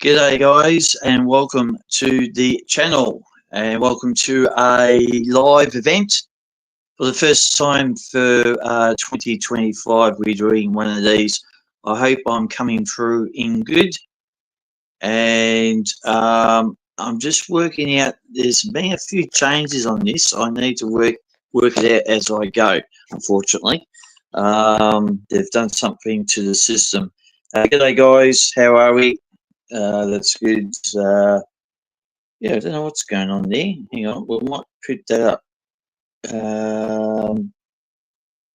G'day guys and welcome to the channel and welcome to a live event. For the first time for 2025 we're doing one of these. I hope I'm coming through in good, and I'm just working out, there's been a few changes on this. I need to work it out as I go, unfortunately. They've done something to the system. G'day guys, how are we? That's good. Yeah, I don't know what's going on there. Hang on, we might put that up.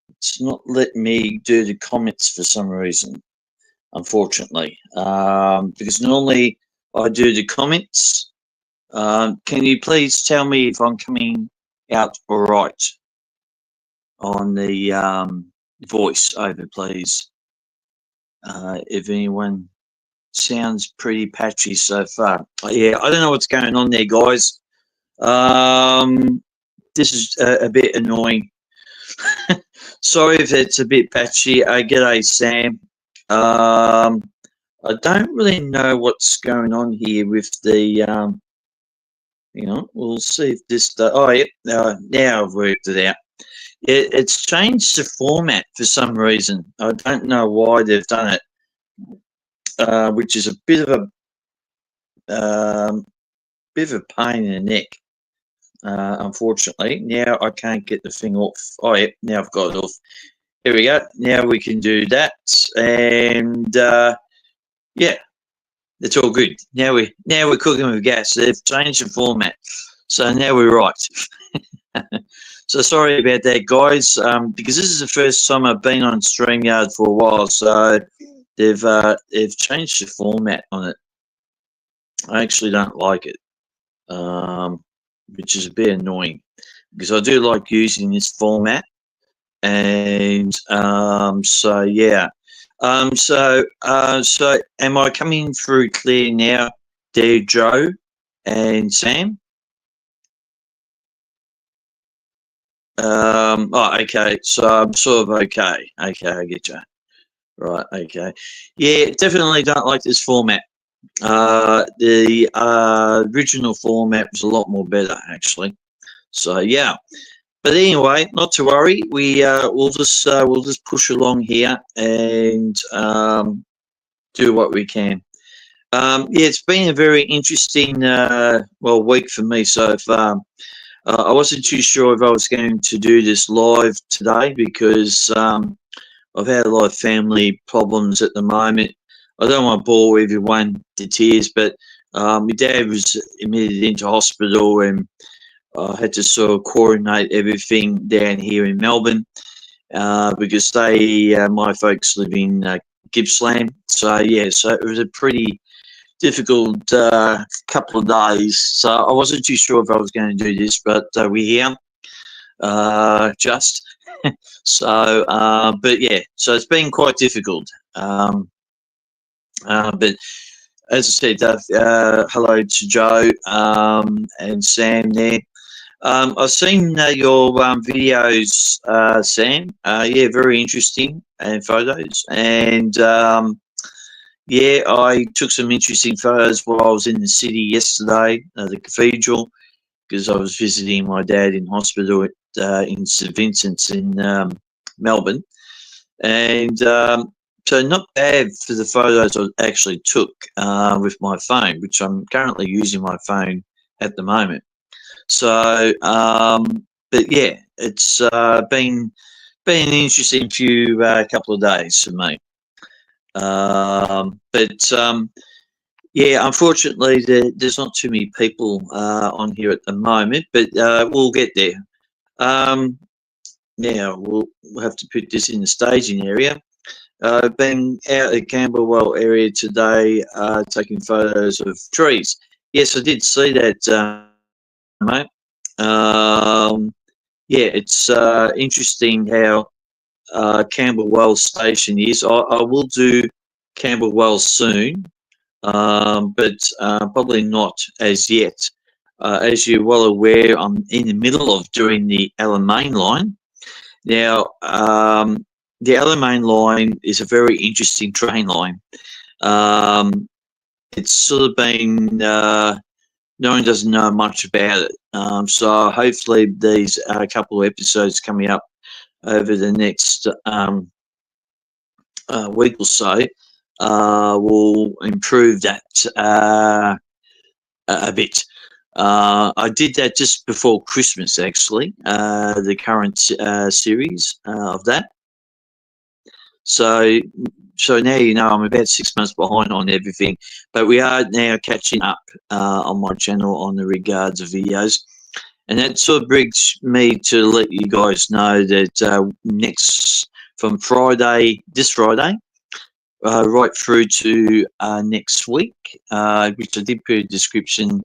It's not letting me do the comments for some reason, unfortunately. Because normally I do the comments. Can you please tell me if I'm coming out all right on the voice over, please? If anyone sounds pretty patchy so far. Yeah, I don't know what's going on there, guys. This is a bit annoying. Sorry if it's a bit patchy. G'day, Sam. I don't really know what's going on here with the. We'll see if this. Oh, yeah. Now I've worked it out. It's changed the format for some reason. I don't know why they've done it. Which is a bit of a pain in the neck. Unfortunately, now I can't get the thing off. Oh yeah, now I've got it off. Here we go. Now we can do that, and yeah, it's all good. Now we're cooking with gas. They've changed the format, so now we're right. So sorry about that, guys. Because this is the first time I've been on StreamYard for a while, so they've changed the format on it. I actually don't like it, which is a bit annoying because I do like using this format. And so yeah, so am I coming through clear now, there, Joe and Sam? Oh, okay. So I'm sort of okay. Okay, I get you. Right. Okay. Yeah, definitely don't like this format. The original format was a lot more better, actually. So yeah, but anyway, not to worry. We'll just push along here and do what we can. Yeah, it's been a very interesting week for me so far. I wasn't too sure if I was going to do this live today because I've had a lot of family problems at the moment. I don't want to bore everyone to tears, but my dad was admitted into hospital and I had to sort of coordinate everything down here in Melbourne because my folks live in Gippsland. So, yeah, so it was a pretty difficult couple of days. So I wasn't too sure if I was going to do this, but we're here just. So, but yeah, so it's been quite difficult. But as I said, hello to Joe and Sam there. I've seen your videos, Sam. Yeah, very interesting and photos. And yeah, I took some interesting photos while I was in the city yesterday, the cathedral, because I was visiting my dad in hospital in St Vincent's in Melbourne. And so not bad for the photos I actually took with my phone, which I'm currently using my phone at the moment. So, but yeah, it's been an interesting few couple of days for me. Yeah, unfortunately, there's not too many people on here at the moment, but we'll get there. Now we'll have to put this in the staging area. Been out at Camberwell area today, taking photos of trees. Yes, I did see that, mate. Yeah, it's interesting how Camberwell station is. I will do Camberwell soon, but probably not as yet. As you're well aware, I'm in the middle of doing the Alamein line. Now, the Alamein line is a very interesting train line. it's sort of been no one doesn't know much about it. So hopefully these couple of episodes coming up over the next week or so will improve that a bit. I did that just before Christmas, actually, the current series of that. So, so now you know I'm about 6 months behind on everything, but we are now catching up on my channel on the regards of videos, and that sort of brings me to let you guys know that next from this Friday, right through to next week, which I did put a description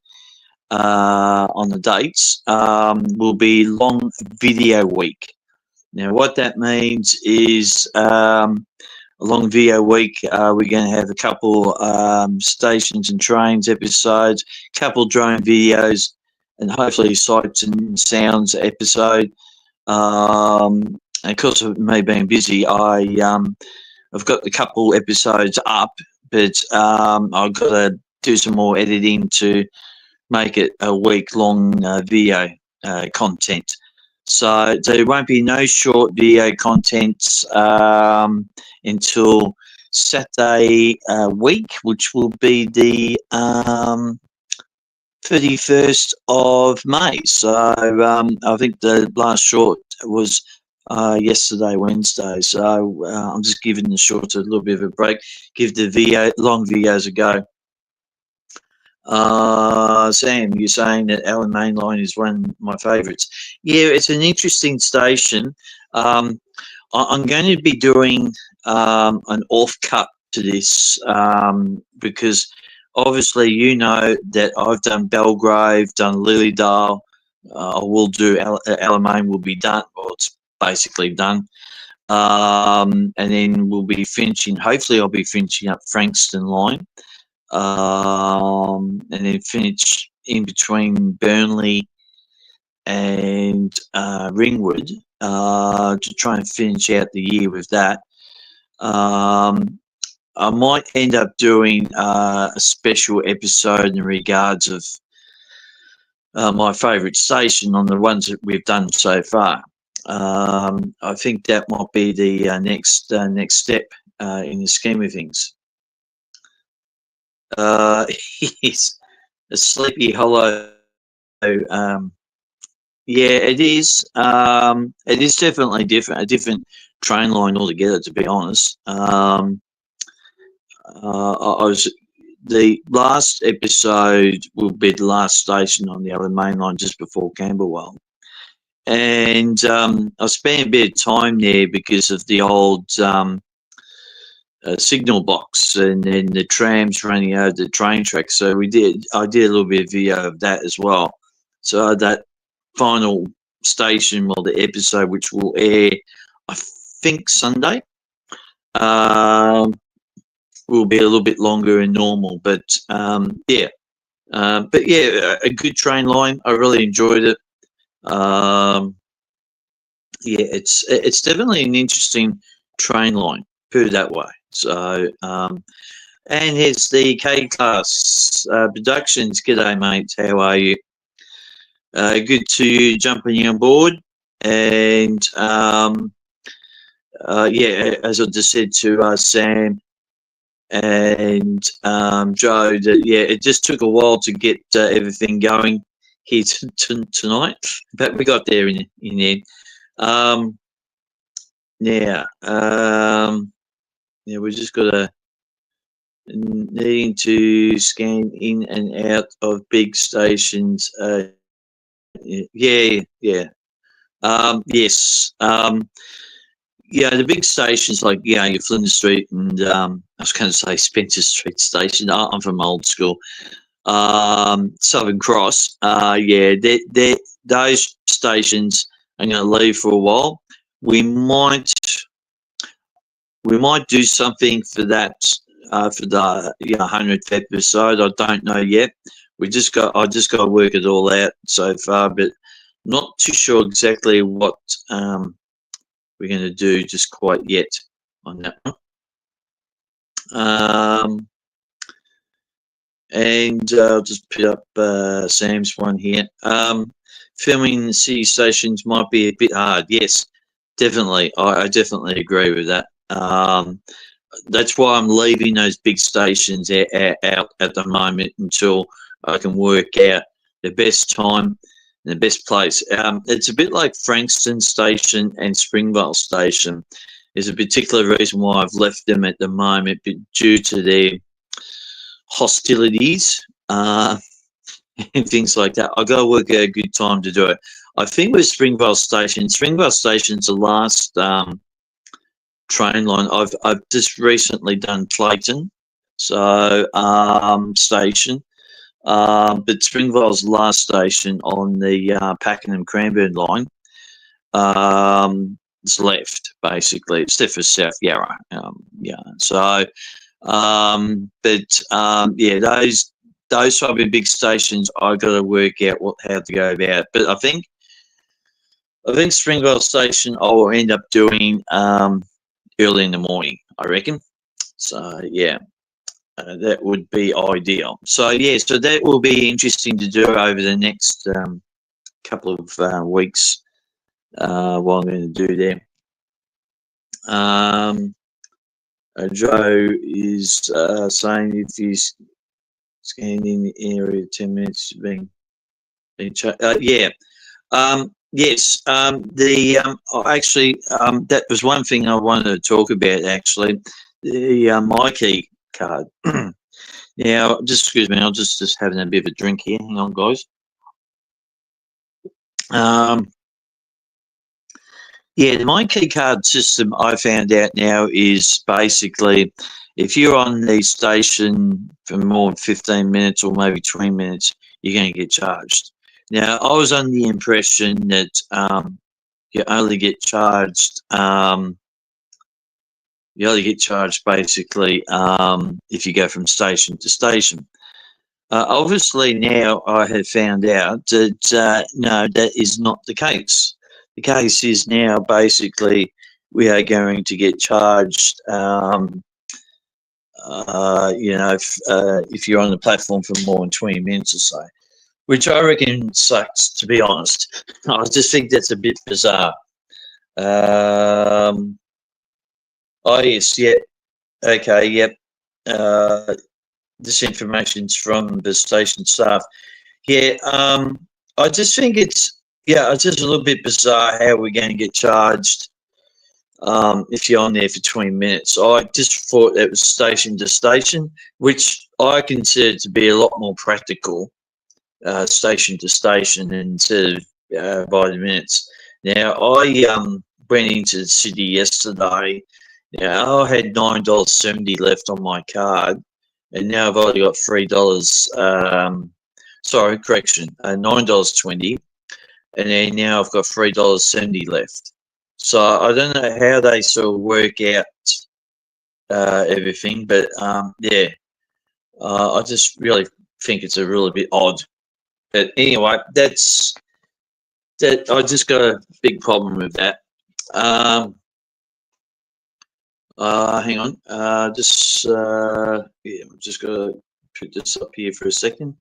on the dates, will be long video week. Now, what that means is a long video week. We're going to have a couple stations and trains episodes, couple drone videos, and hopefully sights and sounds episode. And of course, of me being busy, I've got a couple episodes up, but I've got to do some more editing to make it a week-long video content. So there won't be no short video content until Saturday week, which will be the 31st of May. So I think the last short was yesterday, Wednesday. So I'm just giving the shorts a little bit of a break. Give the long videos a go. Sam, you're saying that Alan Mainline is one of my favourites. Yeah, it's an interesting station. I'm going to be doing an off cut to this because obviously you know that I've done Belgrave, done Lilydale. I will do Alamein will be done. Well, it's basically done. And then we'll be finishing. Hopefully, I'll be finishing up Frankston line. And then finish in between Burnley and Ringwood to try and finish out the year with that. I might end up doing a special episode in regards of my favourite station on the ones that we've done so far. I think that might be the next step in the scheme of things. Yes, a Sleepy Hollow. Yeah, it is. It is definitely different, a different train line altogether. To be honest, I was the last episode will be the last station on the other main line just before Camberwell, and I spent a bit of time there because of the old signal box and then the trams running over the train track. So I did a little bit of video of that as well. So that final station or the episode, which will air, I think Sunday, will be a little bit longer than normal. But yeah, a good train line. I really enjoyed it. Yeah, it's definitely an interesting train line. Put it that way. So, and here's the K Class Productions. G'day, mates. How are you? Good to you jumping on board. And yeah, as I just said to Sam and Joe, that yeah, it just took a while to get everything going here tonight, but we got there in the end. Yeah. Yeah, we just got to needing to scan in and out of big stations. Yeah. Yes. Yeah, the big stations like your Flinders Street and I was going to say Spencer Street Station. I'm from old school. Southern Cross. Yeah, those stations are going to leave for a while. We might do something for that for the 100th episode. I don't know yet. I just got to work it all out so far, but not too sure exactly what we're going to do just quite yet on that one. And I'll just put up Sam's one here. Filming city stations might be a bit hard. Yes, definitely. I definitely agree with that. That's why I'm leaving those big stations out at the moment until I can work out the best time and the best place. It's a bit like Frankston Station and Springvale Station. There's a particular reason why I've left them at the moment, but due to their hostilities and things like that. I got to work out a good time to do it. I think with Springvale Station's the last train line. I've just recently done Clayton, so station, but Springvale's the last station on the Pakenham Cranbourne line. It's left basically. It's there for South Yarra. Yeah, so. Yeah, those type of big stations, I got to work out how to go about. But I think Springvale Station I will end up doing early in the morning. I reckon. So yeah, that would be ideal. So yeah, so that will be interesting to do over the next couple of weeks. What I'm going to do there. Joe is saying if he's scanned in the area 10 minutes being yeah. Yes. Actually, that was one thing I wanted to talk about. Actually, the my key card. Now, just excuse me. I'm just having a bit of a drink here. Hang on, guys. Yeah, the My Key Card system I found out now is basically if you're on the station for more than 15 minutes or maybe 20 minutes, you're going to get charged. Now, I was under the impression that you only get charged basically if you go from station to station. Obviously, now I have found out that no, that is not the case. The case is now basically we are going to get charged. If you're on the platform for more than 20 minutes or so, which I reckon sucks. To be honest, I just think that's a bit bizarre. Oh yes, yeah, okay, yep. This information's from the station staff. Yeah, I just think it's just a little bit bizarre how we're going to get charged if you're on there for 20 minutes. I just thought that was station to station, which I consider to be a lot more practical, station to station instead of by the minutes. Now, I went into the city yesterday. Now, I had $9.70 left on my card, and now I've only got $3. Sorry, correction, $9.20, and then now I've got $3.70 left. So I don't know how they sort of work out everything, but yeah, I just really think it's a really bit odd. But anyway, that's that. I just got a big problem with that. Hang on, I'm just gonna put this up here for a second.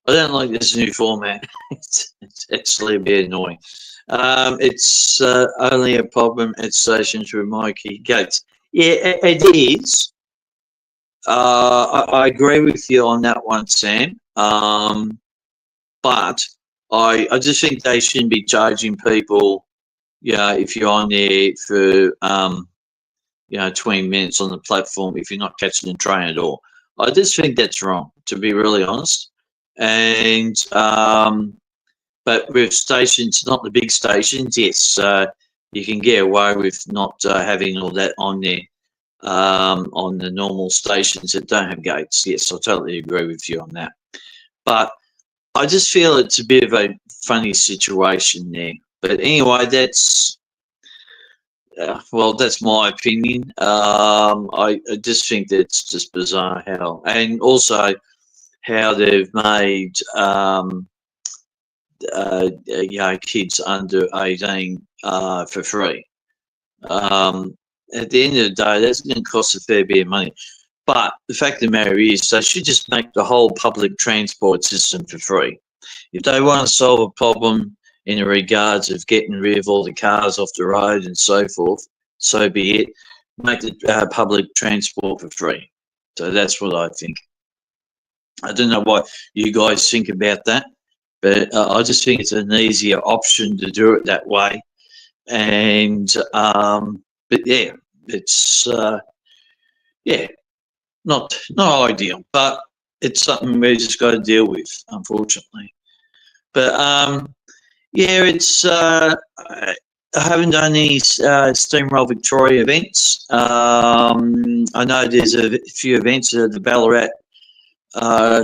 I don't like this new format. It's actually a bit annoying. It's only a problem at stations with My Key gates. Yeah, it is. I agree with you on that one, Sam. But I just think they shouldn't be charging people. If you're on there for 20 minutes on the platform if you're not catching the train at all. I just think that's wrong, to be really honest. And but with stations, not the big stations, yes, you can get away with not having all that on there on the normal stations that don't have gates. Yes, I totally agree with you on that. But I just feel it's a bit of a funny situation there. But anyway, that's that's my opinion. I just think that's just bizarre how, and also how they've made kids under 18 for free. At the end of the day, that's going to cost a fair bit of money. But the fact of the matter is, they should just make the whole public transport system for free. If they want to solve a problem in the regards of getting rid of all the cars off the road and so forth, so be it. Make the public transport for free. So that's what I think. I don't know what you guys think about that, but I just think it's an easier option to do it that way. And but yeah, it's yeah, not ideal, but it's something we just got to deal with, unfortunately. But yeah, it's I haven't done any Steamroll Victoria events. I know there's a few events at the Ballarat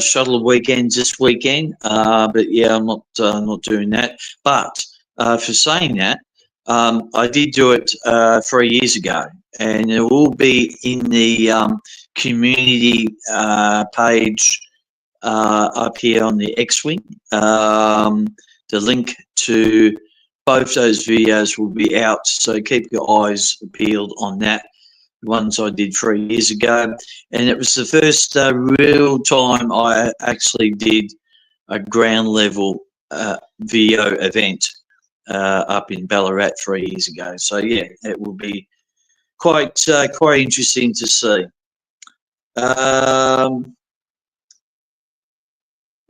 shuttle weekends this weekend, but yeah, I'm not doing that. But for saying that, I did do it 3 years ago, and it will be in the community page up here on the X-Wing. The link to both those videos will be out, so keep your eyes peeled on that. The ones I did 3 years ago, and it was the first real time I actually did a ground level video event up in Ballarat 3 years ago. So yeah, it will be quite interesting to see.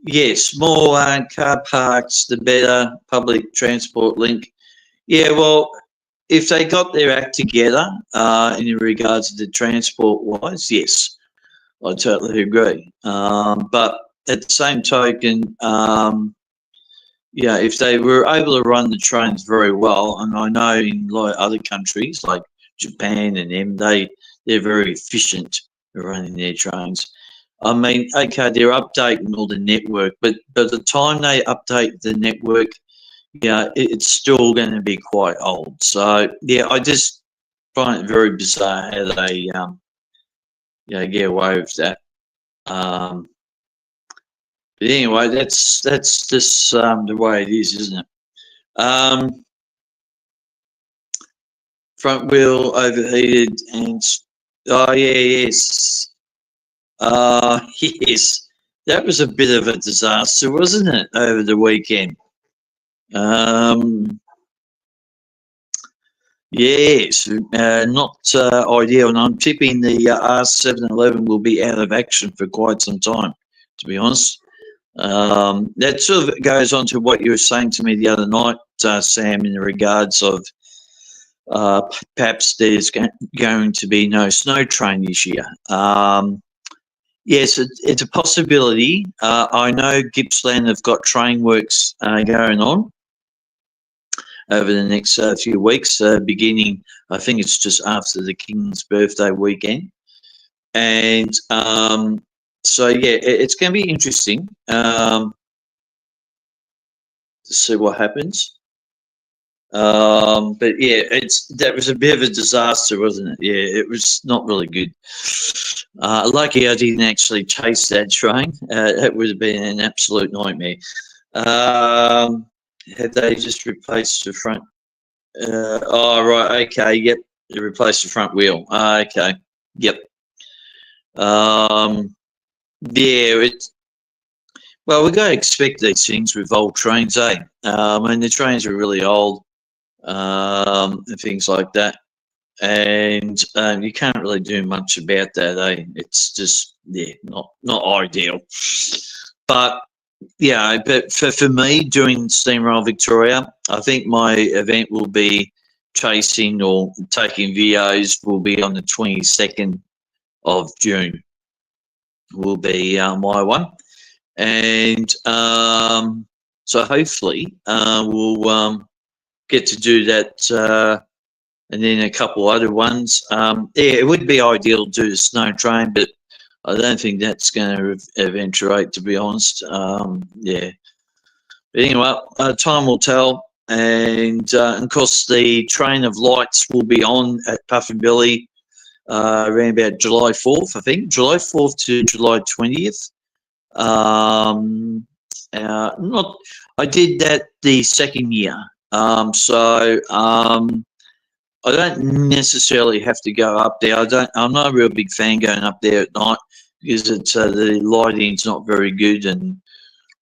Yes, more car parks, the better. Public transport link. Yeah, well, if they got their act together in regards to the transport wise, yes, I totally agree. But at the same token, yeah, if they were able to run the trains very well, and I know in a lot of other countries like Japan and them, they're very efficient at running their trains. I mean, okay, they're updating all the network, but by the time they update the network, yeah, it's still going to be quite old. So yeah, I just find it very bizarre how they get away with that. But anyway, that's just the way it is, isn't it? Front wheel overheated and oh yeah, yes. Yes, that was a bit of a disaster, wasn't it, over the weekend? Yes, not ideal, and I'm tipping the R711 will be out of action for quite some time, to be honest. That sort of goes on to what you were saying to me the other night, Sam, in regards of perhaps there's going to be no snow train this year. Yes, it's a possibility. I know Gippsland have got train works going on over the next few weeks, beginning, I think it's just after the King's birthday weekend. And so, yeah, it's going to be interesting to see what happens. But yeah, that was a bit of a disaster, wasn't it? Yeah, it was not really good. Lucky I didn't actually chase that train. That would have been an absolute nightmare. Had they just replaced the front? Oh, right. Okay. Yep. They replaced the front wheel. Okay. Yep. Yeah. Well, we've got to expect these things with old trains, eh? I mean, the trains are really old, and things like that. And you can't really do much about that, eh? It's just, yeah, not ideal. But yeah, but for me doing Steamroll Victoria, I think my event will be chasing or taking videos will be on the 22nd of June. Will be my one, and so hopefully we'll get to do that, and then a couple other ones. Yeah, it would be ideal to do the snow train, but I don't think that's going to eventuate, to be honest. Yeah. But anyway, time will tell. And of course, the train of lights will be on at Puffinbilly around about July 4th, I think. July 4th to July 20th. I did that the second year. So I don't necessarily have to go up there. I'm not a real big fan going up there at night because it's the lighting's not very good and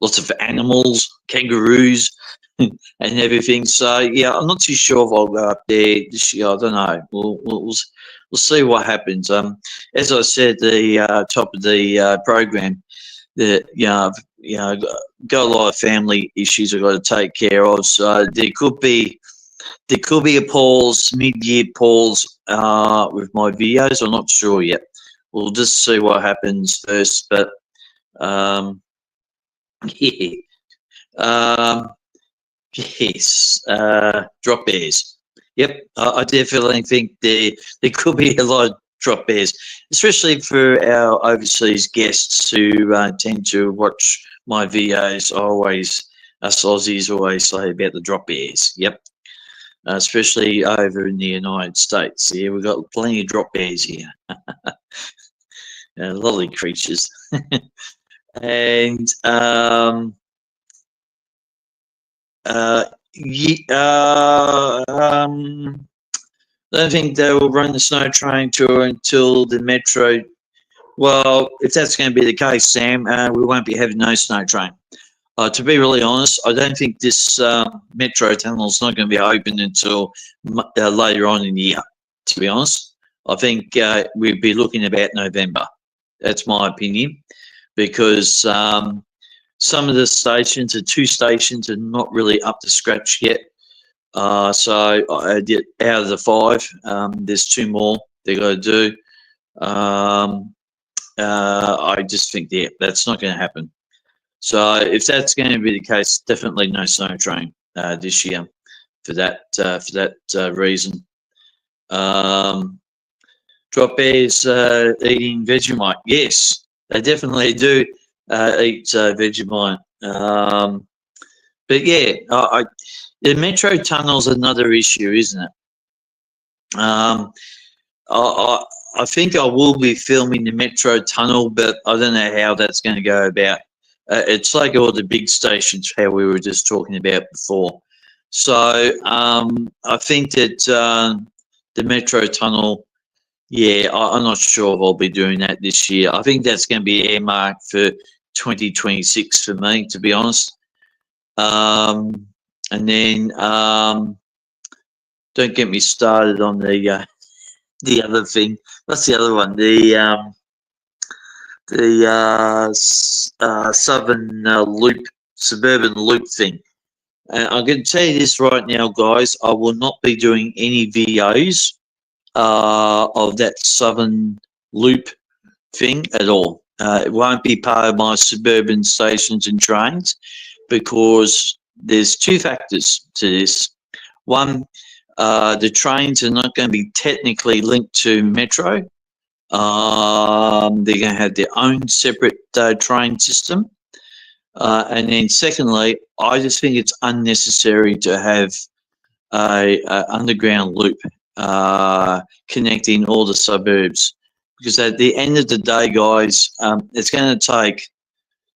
lots of animals, kangaroos, and everything. So yeah, I'm not too sure if I'll go up there this year. I don't know. We'll see what happens. As I said at the top of the program, that got a lot of family issues I've got to take care of. So there could be a pause, mid-year pause with my videos. I'm not sure yet. We'll just see what happens first. But yeah, yes, drop bears. Yep, I definitely think there could be a lot of drop bears, especially for our overseas guests who tend to watch my videos. Us Aussies always say about the drop bears. Yep. Especially over in the United States. Yeah, we've got plenty of drop bears here. Lovely creatures. And I don't think they will run the snow train tour until the metro. Well, if that's going to be the case, Sam, we won't be having no snow train. To be really honest, I don't think this metro tunnel is not going to be open until later on in the year, to be honest. I think we'd be looking about November. That's my opinion, because some of the stations, the two stations, are not really up to scratch yet. So out of the 5, there's 2 more they've got to do. I just think that's not going to happen. So if that's going to be the case, definitely no snow train this year for that reason. Drop bears eating Vegemite. Yes, they definitely do eat Vegemite. But yeah, the metro tunnel's another issue, isn't it? I think I will be filming the metro tunnel, but I don't know how that's going to go about. It's like all the big stations, how we were just talking about before. So I think that the metro tunnel, yeah, I'm not sure if I'll be doing that this year. I think that's going to be earmarked for 2026 for me, to be honest. And then don't get me started on the other thing. What's the other one? The southern suburban loop thing. I'm going to tell you this right now, guys. I will not be doing any videos of that southern loop thing at all. It won't be part of my suburban stations and trains, because there's 2 factors to this. One, the trains are not going to be technically linked to metro. They're going to have their own separate train system. And then secondly, I just think it's unnecessary to have a underground loop connecting all the suburbs, because at the end of the day, guys, it's going to take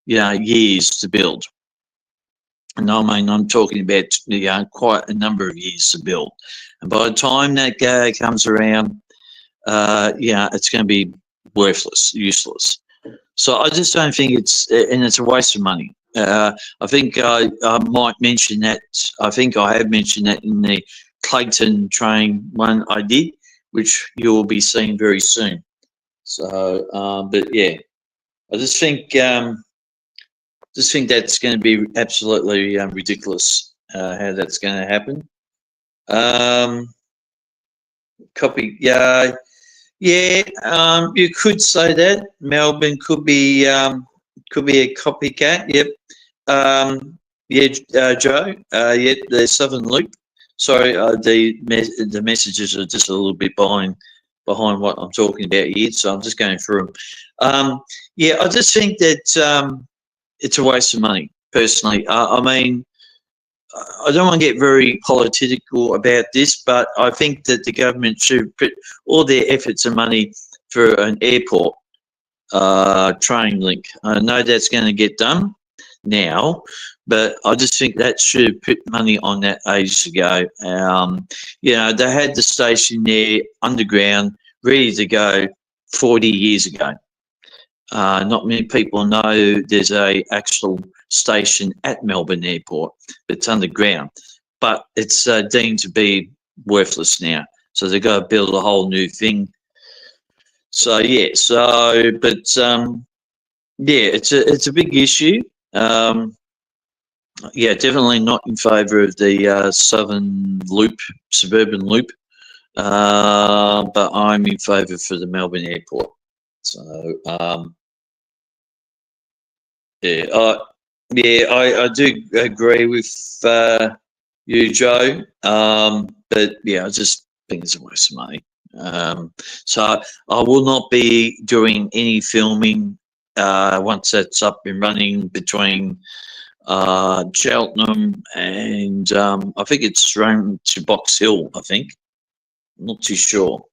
years to build. And I mean, I'm talking about quite a number of years to build. And by the time that comes around, it's going to be worthless, useless. So I just don't think it's a waste of money. I think I might mention that. I think I have mentioned that in the Clayton train one I did, which you will be seeing very soon. So, but yeah, I just think that's going to be absolutely ridiculous how that's going to happen. You could say that Melbourne could be a copycat. Yep. Joe. The Southern Loop. Sorry, the messages are just a little bit behind what I'm talking about here, so I'm just going through them. I just think that it's a waste of money, personally. I mean, I don't want to get very political about this, but I think that the government should put all their efforts and money for an airport train link. I know that's going to get done. now, but I just think that should have put money on that ages ago. You know, they had the station there underground, ready to go 40 years ago. Not many people know there's a actual station at Melbourne Airport that's underground, but it's deemed to be worthless now. So they've got to build a whole new thing. So yeah, yeah, it's a big issue. Yeah, definitely not in favour of the Southern Loop, suburban loop, but I'm in favour for the Melbourne Airport. So I do agree with you, Joe. But yeah, I just think it's a waste of money. So I will not be doing any filming once that's up and running between Cheltenham and I think it's thrown to Box Hill. I think, I'm not too sure,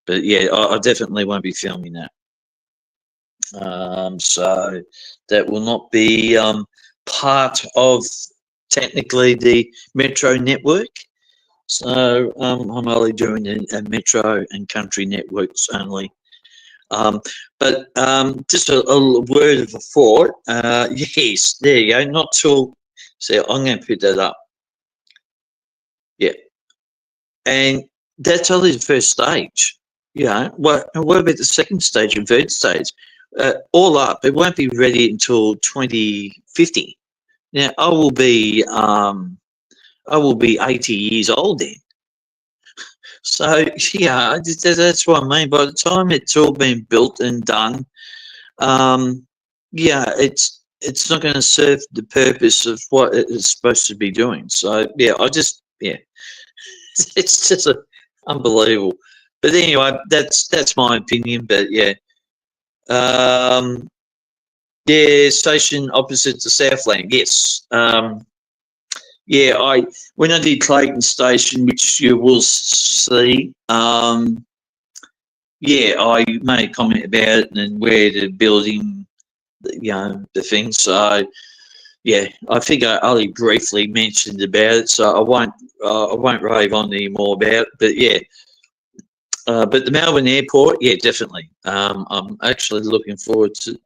but yeah, I definitely won't be filming that. So that will not be part of technically the Metro network. So I'm only doing a Metro and Country networks only. But just a word of a thought. Yes, there you go. Not till, so I'm going to put that up. Yeah, and that's only the first stage. You know, what about the second stage and third stage? All up, it won't be ready until 2050. Now, I will be 80 years old then. So yeah, that's what I mean. By the time it's all been built and done, yeah, it's not going to serve the purpose of what it is supposed to be doing. So yeah, it's just unbelievable. But anyway, that's my opinion. But yeah, yeah, station opposite to Southland. Yes. Yeah, when I did Clayton Station, which you will see, yeah, I made a comment about it and where the building, you know, the thing. So yeah, I think I only briefly mentioned about it, so I won't rave on anymore about it. But yeah, but the Melbourne Airport, yeah, definitely. I'm actually looking forward to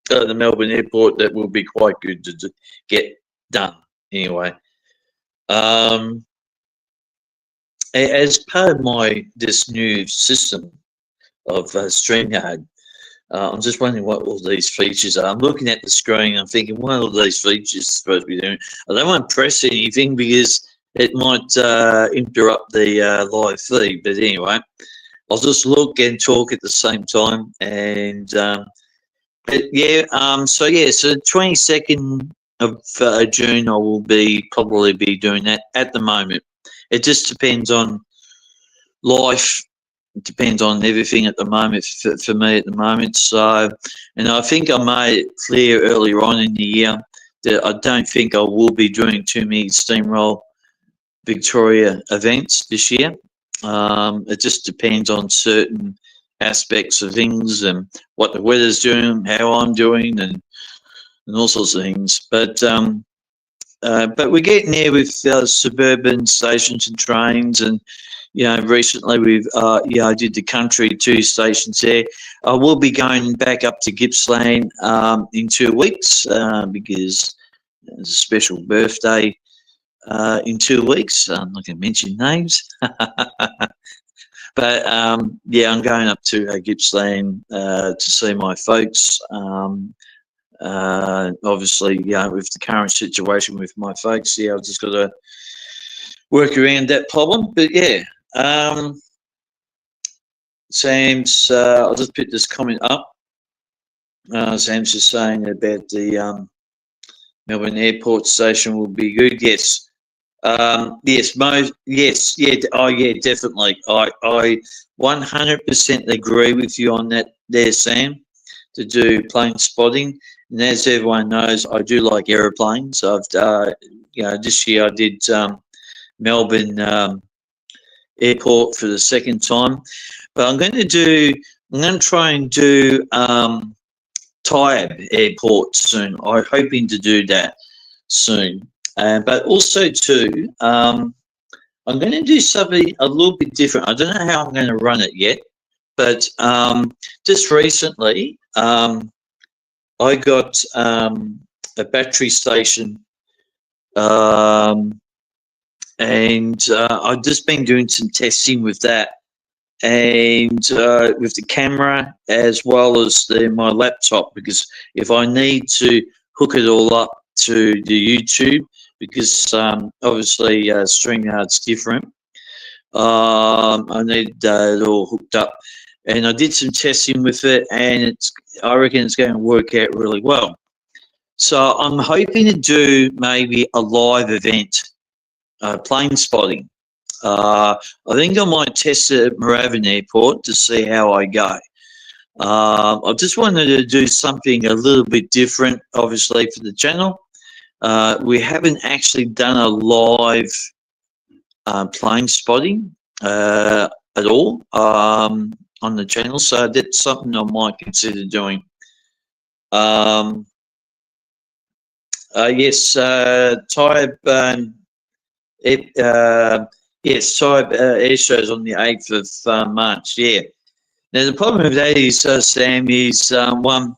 the Melbourne Airport. That will be quite good to get done anyway. As part of this new system of StreamYard, I'm just wondering what all these features are. I'm looking at the screen. I'm thinking, what are all these features supposed to be doing? I don't want to press anything because it might interrupt the live feed. But anyway, I'll just look and talk at the same time. And but yeah, so 22nd of June, I will probably be doing that. At the moment, it just depends on life. It depends on everything at the moment for me at the moment. So, and I think I made it clear earlier on in the year that I don't think I will be doing too many Steamroll Victoria events this year. It just depends on certain aspects of things and what the weather's doing, how I'm doing, and all sorts of things. But we're getting there with suburban stations and trains, and you know, recently I did the Country 2 stations there. I will be going back up to Gippsland in 2 weeks because there's a special birthday in 2 weeks. I'm not going to mention names. But yeah, I'm going up to Gippsland to see my folks. Obviously, yeah, with the current situation with my folks, yeah, I've just got to work around that problem. But yeah, Sam's. I'll just put this comment up. Sam's just saying about the Melbourne Airport station will be good. Yes. Yes, yes, yeah, oh yeah, definitely. I 100% agree with you on that there, Sam, to do plane spotting. And as everyone knows, I do like aeroplanes. I've, you know, this year I did Melbourne Airport for the second time. But I'm going to try and do Taieb Airport soon. I'm hoping to do that soon. But also too, I'm going to do something a little bit different. I don't know how I'm going to run it yet, but just recently I got a battery station, and I've just been doing some testing with that, and with the camera as well as my laptop, because if I need to hook it all up to the YouTube, because obviously StreamYard's different, I need it all hooked up, and I did some testing with it, and I reckon it's going to work out really well. So I'm hoping to do maybe a live event, plane spotting. I think I might test it at Moorabbin Airport to see how I go. I just wanted to do something a little bit different, obviously, for the channel. We haven't actually done a live plane spotting at all on the channel, so that's something I might consider doing. Yes, Taieb. Yes, Taieb air shows on the 8th of March. Yeah. Now the problem with that is, Sam, is one.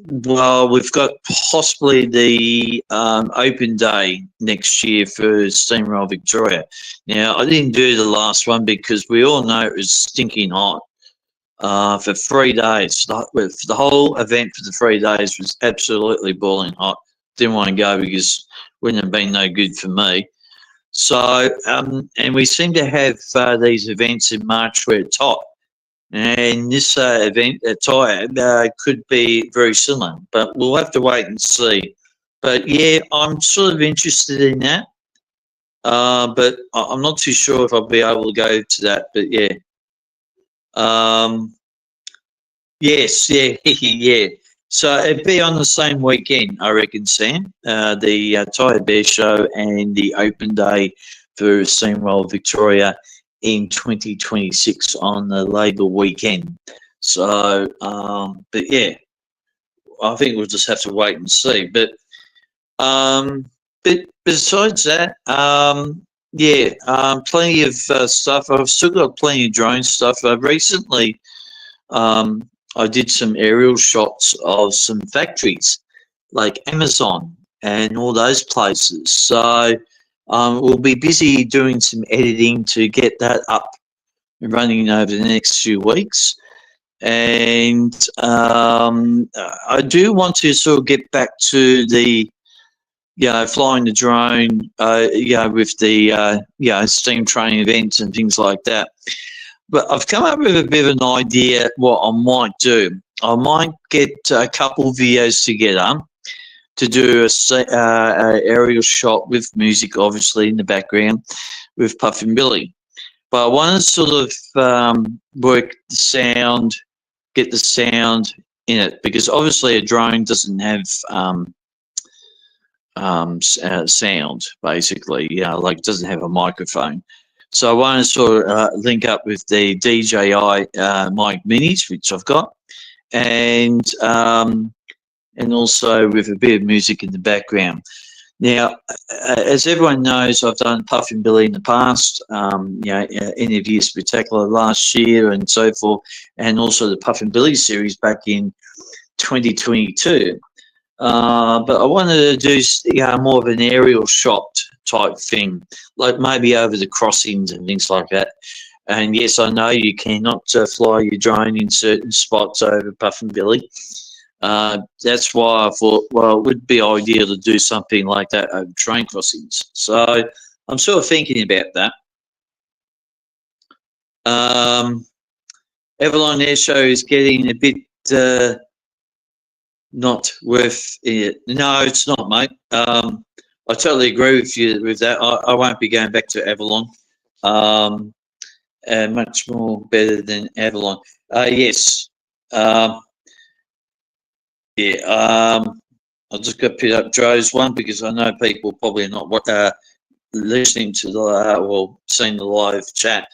Well, we've got possibly the open day next year for Steamroll Victoria. Now, I didn't do the last one because we all know it was stinking hot for 3 days. The whole event for the 3 days was absolutely boiling hot. Didn't want to go because it wouldn't have been no good for me. So, and we seem to have these events in March where it's hot. And this event at Taieb could be very similar, but we'll have to wait and see. But yeah, I'm sort of interested in that, but I'm not too sure if I'll be able to go to that. But yeah, yes, yeah, yeah. So it'd be on the same weekend, I reckon, Sam. The Taieb Air Show and the open day for Steamroll Victoria in 2026 on the Labour weekend. So, but yeah, I think we'll just have to wait and see. But besides that, yeah, plenty of stuff. I've still got plenty of drone stuff. Recently, I did some aerial shots of some factories like Amazon and all those places. So we'll be busy doing some editing to get that up and running over the next few weeks. And I do want to sort of get back to the, flying the drone, with the, steam training events and things like that. But I've come up with a bit of an idea what I might do. I might get a couple of videos together to do a aerial shot with music, obviously, in the background with Puffin Billy. But I want to sort of work the sound, get the sound in it, because obviously a drone doesn't have sound, basically, like it doesn't have a microphone. So I want to sort of link up with the DJI mic minis, which I've got, and also with a bit of music in the background. Now, as everyone knows, I've done Puffin Billy in the past, Interview Spectacular last year and so forth, and also the Puffin Billy series back in 2022. But I wanted to do more of an aerial shot type thing, like maybe over the crossings and things like that. And yes, I know you cannot fly your drone in certain spots over Puffin Billy. That's why I thought, well, it would be ideal to do something like that over train crossings. So I'm sort of thinking about that. Avalon Air Show is getting a bit not worth it. No, it's not, mate. I totally agree with you with that. I won't be going back to Avalon. Much more better than Avalon. Yes. I'll just go pick up Joe's one because I know people probably are not listening to the seeing the live chat.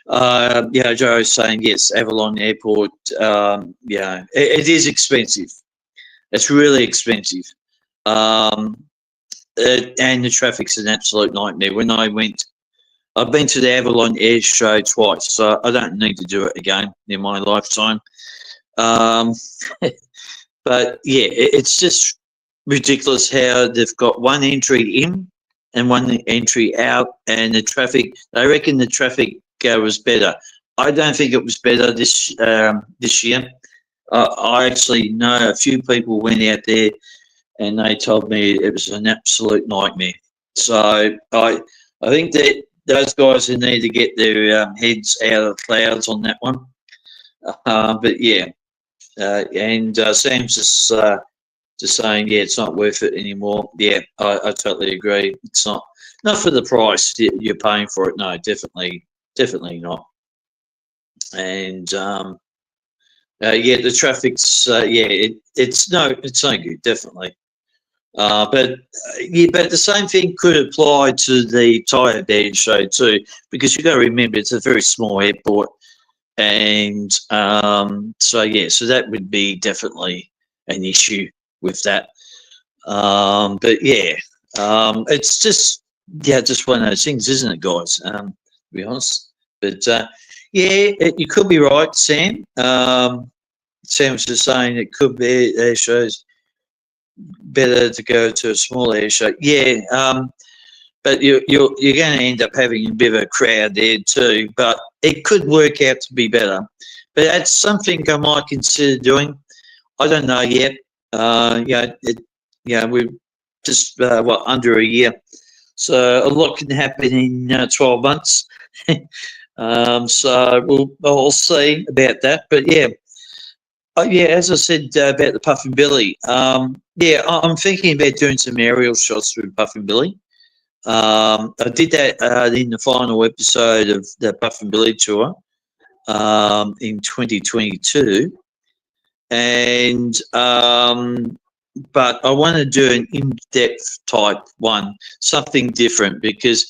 Joe's saying yes, Avalon Airport. It is expensive. It's really expensive. And the traffic's an absolute nightmare. When I've been to the Avalon Air Show twice, so I don't need to do it again in my lifetime. Um, but yeah, it's just ridiculous how they've got one entry in and one entry out, and the traffic. They reckon the traffic was better. I don't think it was better this year. I actually know a few people went out there, and they told me it was an absolute nightmare. So I think that those guys who need to get their heads out of the clouds on that one. But yeah, and Sam's just saying, yeah, it's not worth it anymore. Yeah, I totally agree. It's not for the price you're paying for it. No, definitely not. And the traffic's it's no good, definitely. But the same thing could apply to the Tyre Band show too, because you've got to remember it's a very small airport, and so that would be definitely an issue with that. It's just one of those things, isn't it, guys? To be honest, but you could be right, Sam. Sam was just saying it could be air shows better to go to a small air show. Yeah, but you're going to end up having a bit of a crowd there too. But it could work out to be better. But that's something I might consider doing. I don't know yet. We're just under a year, so a lot can happen in 12 months. So we'll see about that. But yeah. As I said about the Puffin Billy, I'm thinking about doing some aerial shots with Puffin Billy. I did that in the final episode of the Puffin Billy tour in 2022, and but I want to do an in-depth type one, something different, because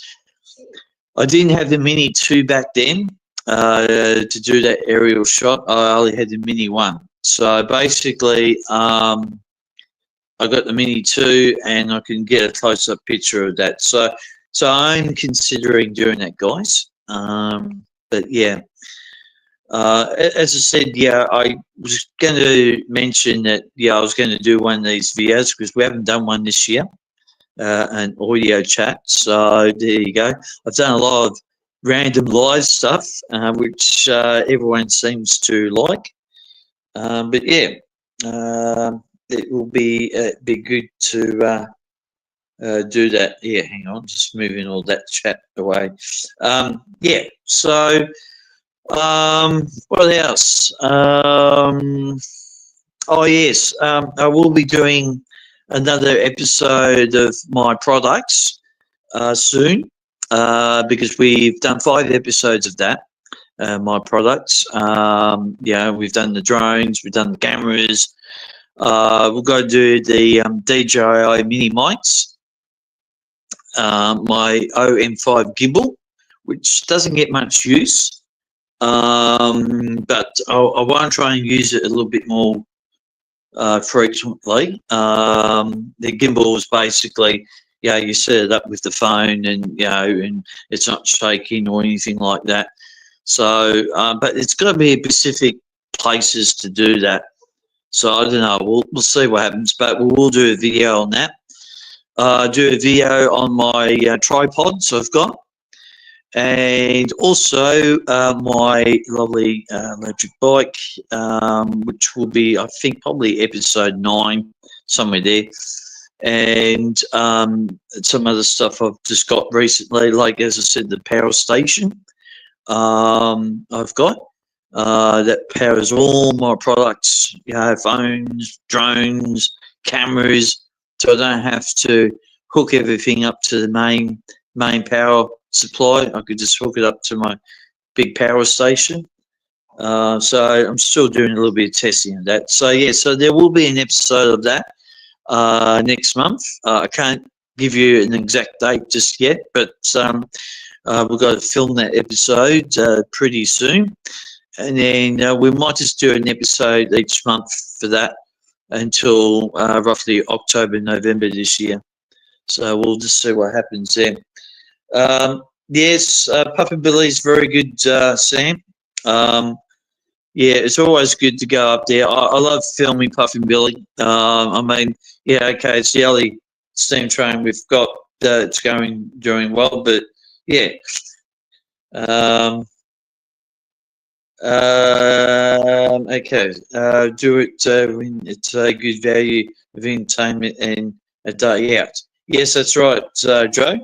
I didn't have the Mini 2 back then to do that aerial shot. I only had the Mini 1. So basically, I got the Mini 2 and I can get a close-up picture of that. So I'm considering doing that, guys. But yeah, as I said, I was going to mention that, I was going to do one of these videos because we haven't done one this year, an audio chat. So there you go. I've done a lot of random live stuff, which everyone seems to like. But yeah, it will be good to do that. Yeah, hang on, just moving all that chat away. So what else? I will be doing another episode of my products soon, because we've done 5 episodes of that. My products. We've done the drones, we've done the cameras. We'll go do the DJI mini mics, my OM5 gimbal, which doesn't get much use, but I want to try and use it a little bit more frequently. The gimbal is basically, you set it up with the phone, and and it's not shaking or anything like that. So, but it's got to be specific places to do that. So I don't know. We'll see what happens, but we'll do a video on that. Do a video on my tripods I've got, and also my lovely electric bike, which will be, I think, probably episode 9, somewhere there. And some other stuff I've just got recently, like, as I said, the power station. I've got that powers all my products, phones, drones, cameras, so I don't have to hook everything up to the main power supply. I could just hook it up to my big power station. So I'm still doing a little bit of testing of that. So so there will be an episode of that next month. I can't give you an exact date just yet, but We've got to film that episode pretty soon, and then we might just do an episode each month for that until roughly October, November this year. So we'll just see what happens there. Yes, Puppy Billy's very good, Sam. Yeah, it's always good to go up there. I love filming Puffy Billy. I mean, yeah, okay, it's the only steam train we've got that's doing well, but yeah. Okay, do it when it's a good value of entertainment and a day out. Yes, that's right, Joe.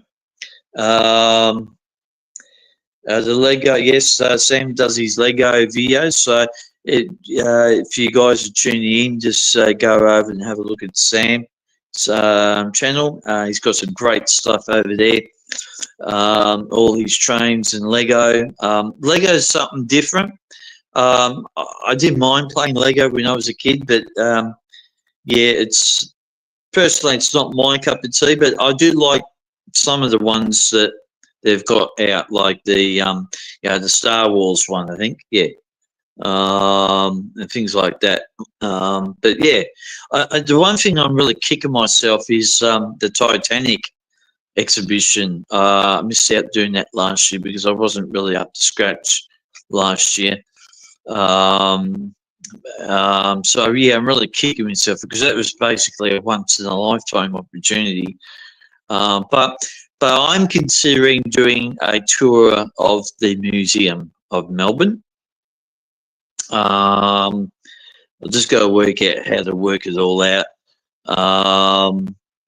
The Lego, yes, Sam does his Lego videos. So if you guys are tuning in, just go over and have a look at Sam's channel. He's got some great stuff over there. All his trains and Lego. Lego is something different. I didn't mind playing Lego when I was a kid, but yeah, it's personally it's not my cup of tea. But I do like some of the ones that they've got out, like the the Star Wars one, I think, yeah, and things like that. But yeah, the one thing I'm really kicking myself is the Titanic exhibition. I missed out doing that last year because I wasn't really up to scratch last year. So yeah, I'm really kicking myself because that was basically a once in a lifetime opportunity. But I'm considering doing a tour of the Museum of Melbourne. I'll just go work out how to work it all out.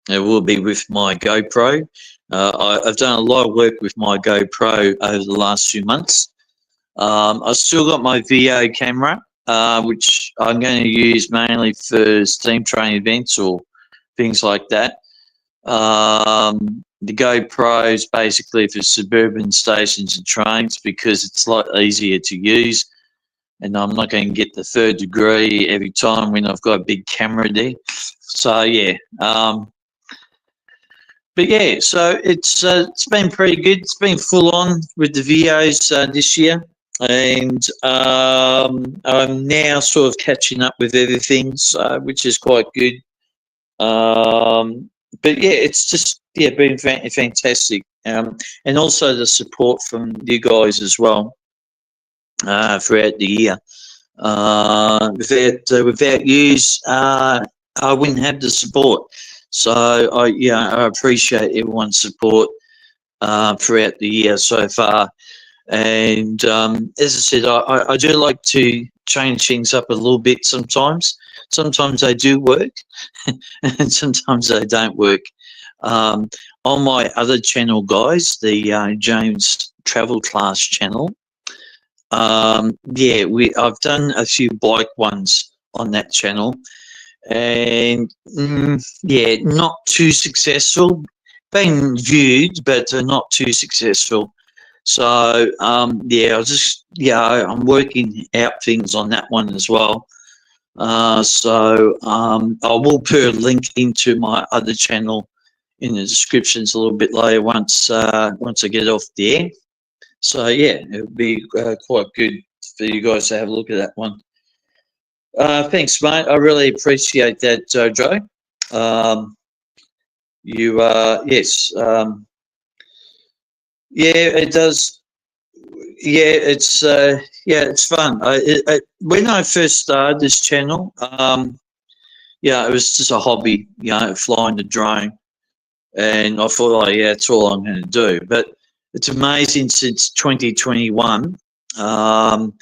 It will be with my GoPro. I've done a lot of work with my GoPro over the last few months. I've still got my video camera, which I'm going to use mainly for steam train events or things like that. The GoPro is basically for suburban stations and trains because it's a lot easier to use, and I'm not going to get the third degree every time when I've got a big camera there. So yeah, but yeah, so it's been pretty good. It's been full on with the videos this year, and I'm now sort of catching up with everything, which is quite good. But yeah, it's just been fantastic, and also the support from you guys as well throughout the year. Without yous, I wouldn't have the support. So I appreciate everyone's support throughout the year so far. And as I said, I do like to change things up a little bit sometimes. Sometimes they do work, and sometimes they don't work. On my other channel, guys, the James Travel Class channel, I've done a few bike ones on that channel, and not too successful. Been viewed, but not too successful. So I'm working out things on that one as well. So I will put a link into my other channel in the descriptions a little bit later once I get off the air. So yeah, it would be quite good for you guys to have a look at that one. Thanks, mate. I really appreciate that, Joe. Yes. Yeah, it does. Yeah, it's fun. When I first started this channel, it was just a hobby, flying the drone, and I thought, that's all I'm going to do. But it's amazing since 2021. Not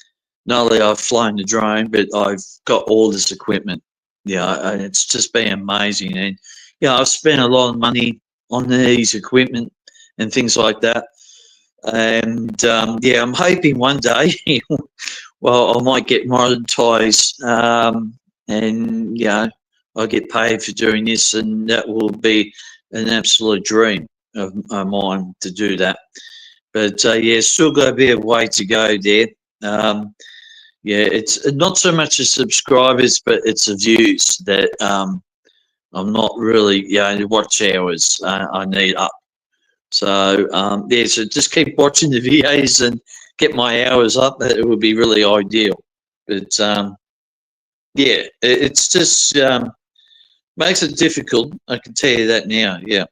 only I've flown the drone, but I've got all this equipment. Yeah, and it's just been amazing. And I've spent a lot of money on these equipment and things like that. And I'm hoping one day, well, I might get monetized, and I'll get paid for doing this, and that will be an absolute dream of mine to do that. But still got a bit of way to go there. It's not so much the subscribers, but it's the views that I'm not really, the watch hours I need up. So yeah, so just keep watching the videos and get my hours up. That would be really ideal. But yeah, it's just makes it difficult. I can tell you that now. Yeah.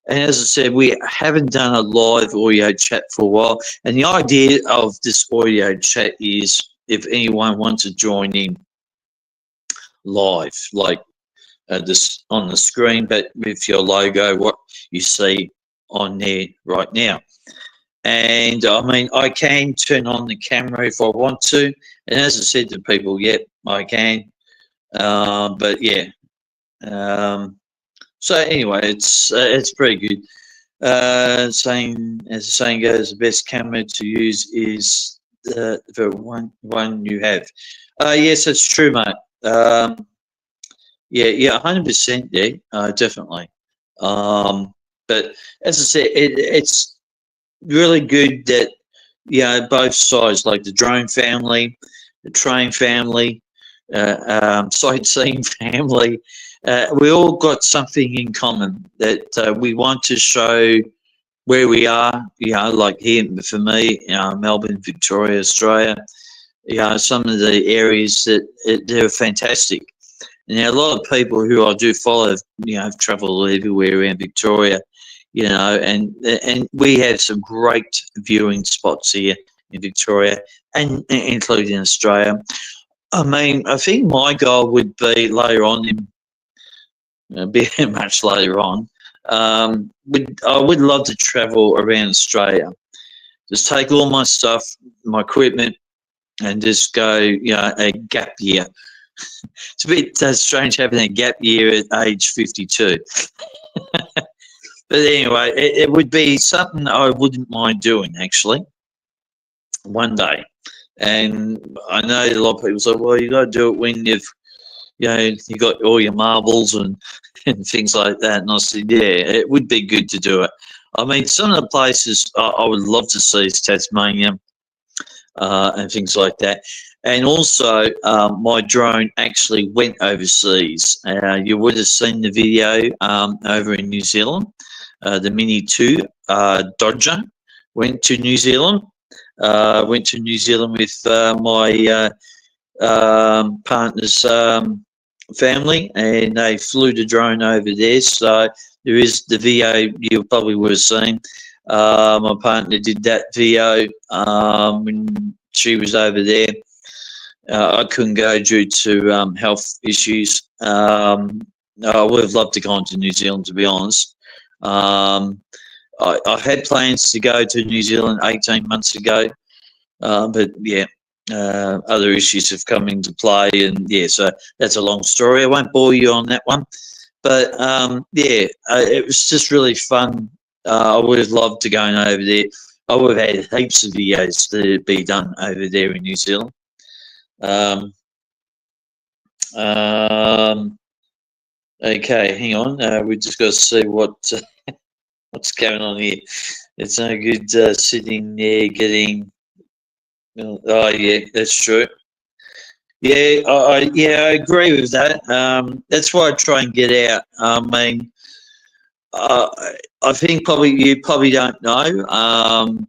And as I said, we haven't done a live audio chat for a while. And the idea of this audio chat is if anyone wants to join in live, like this on the screen, but with your logo, what you see on there right now. And I mean, I can turn on the camera if I want to. And as I said to people, yep, I can. But yeah. So anyway, it's pretty good. Saying as the saying goes, the best camera to use is the one you have. Yes, that's true, mate. Yeah, 100% there, definitely. But as I said, it's really good that both sides, like the drone family, the train family, sightseeing family, we all got something in common that we want to show where we are. Like here for me, Melbourne, Victoria, Australia. Some of the areas that they're fantastic. Now, a lot of people who I do follow, have travelled everywhere around Victoria, and we have some great viewing spots here in Victoria and including Australia. I mean, I think my goal would be later on, be much later on, I would love to travel around Australia. Just take all my stuff, my equipment, and just go, a gap year. It's a bit strange having a gap year at age 52. But anyway, it would be something I wouldn't mind doing, actually, one day. And I know a lot of people say, well, you got to do it when you got all your marbles and things like that. And I said, yeah, it would be good to do it. I mean, some of the places I would love to see is Tasmania and things like that. And also, my drone actually went overseas. You would have seen the video over in New Zealand. The Mini 2 Dodger went to New Zealand. Went to New Zealand with my partner's family, and they flew the drone over there. So there is the video you probably would have seen. My partner did that video when she was over there. I couldn't go due to health issues. I would have loved to go to New Zealand, to be honest. I had plans to go to New Zealand 18 months ago, but yeah, other issues have come into play, and yeah, so that's a long story. I won't bore you on that one, but yeah, it was just really fun. I would have loved to go over there. I would have had heaps of videos to be done over there in New Zealand. Okay, hang on. We just got to see what's going on here. It's no good sitting there getting. Oh yeah, that's true. Yeah, I agree with that. That's why I try and get out. I mean, I think you probably don't know,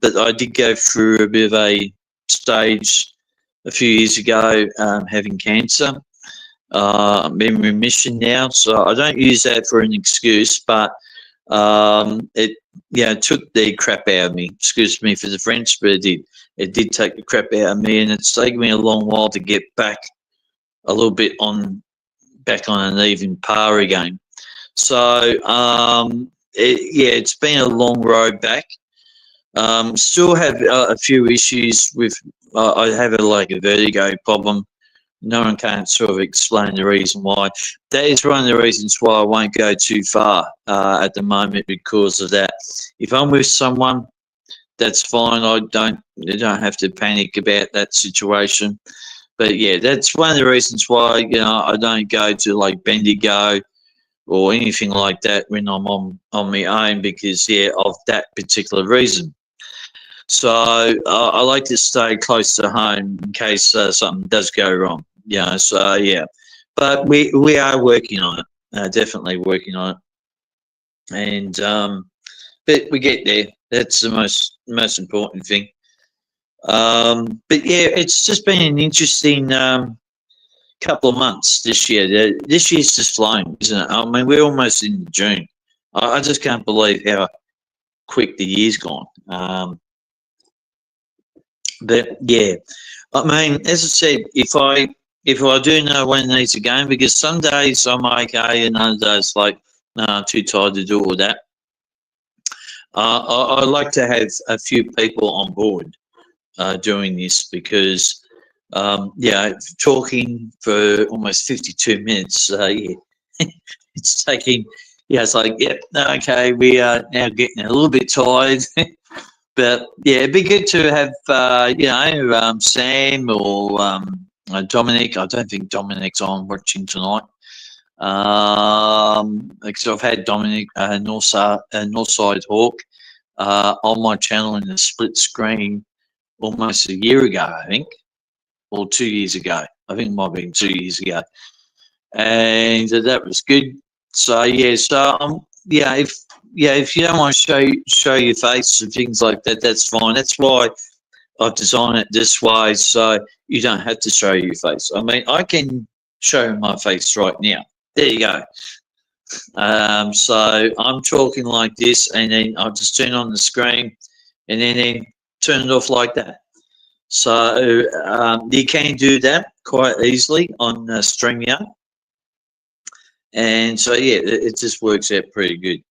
but I did go through a bit of a stage a few years ago, having cancer. I'm in remission now, so I don't use that for an excuse, but it took the crap out of me. Excuse me for the French, but it did. It did take the crap out of me, and it's taken me a long while to get back a little bit back on an even par again. So it's been a long road back. Still have a few issues with. I have a vertigo problem. No one can sort of explain the reason why. That is one of the reasons why I won't go too far at the moment, because of that. If I'm with someone, that's fine. You don't have to panic about that situation. But yeah, that's one of the reasons why I don't go to like Bendigo or anything like that when I'm on my own, because of that particular reason. So I like to stay close to home in case something does go wrong. So yeah, but we are working on it. Definitely working on it. and but we get there. That's the most important thing. But yeah, it's just been an interesting couple of months this year. This year's just flown, isn't it? I mean, we're almost in June. I just can't believe how quick the year's gone. But yeah, I mean, as I said, if I do know when it needs to go, because some days I'm okay, and other days like, no, I'm too tired to do all that. I like to have a few people on board doing this because, yeah, talking for almost 52 minutes, yeah, it's taking, yeah, it's like, yeah, okay, we are now getting a little bit tired. But yeah, it'd be good to have, Sam or Dominic. I don't think Dominic's on watching tonight. Because I've had Dominic Northside Hawk on my channel in the split screen almost a year ago, I think, or 2 years ago. I think it might have been 2 years ago, and that was good. So yeah, if you don't want to show your face and things like that, that's fine. That's why I've designed it this way, so you don't have to show your face. I mean, I can show my face right now. There you go. So I'm talking like this, and then I'll just turn on the screen, and then turn it off like that. So you can do that quite easily on StreamYard. And so, yeah, it just works out pretty good.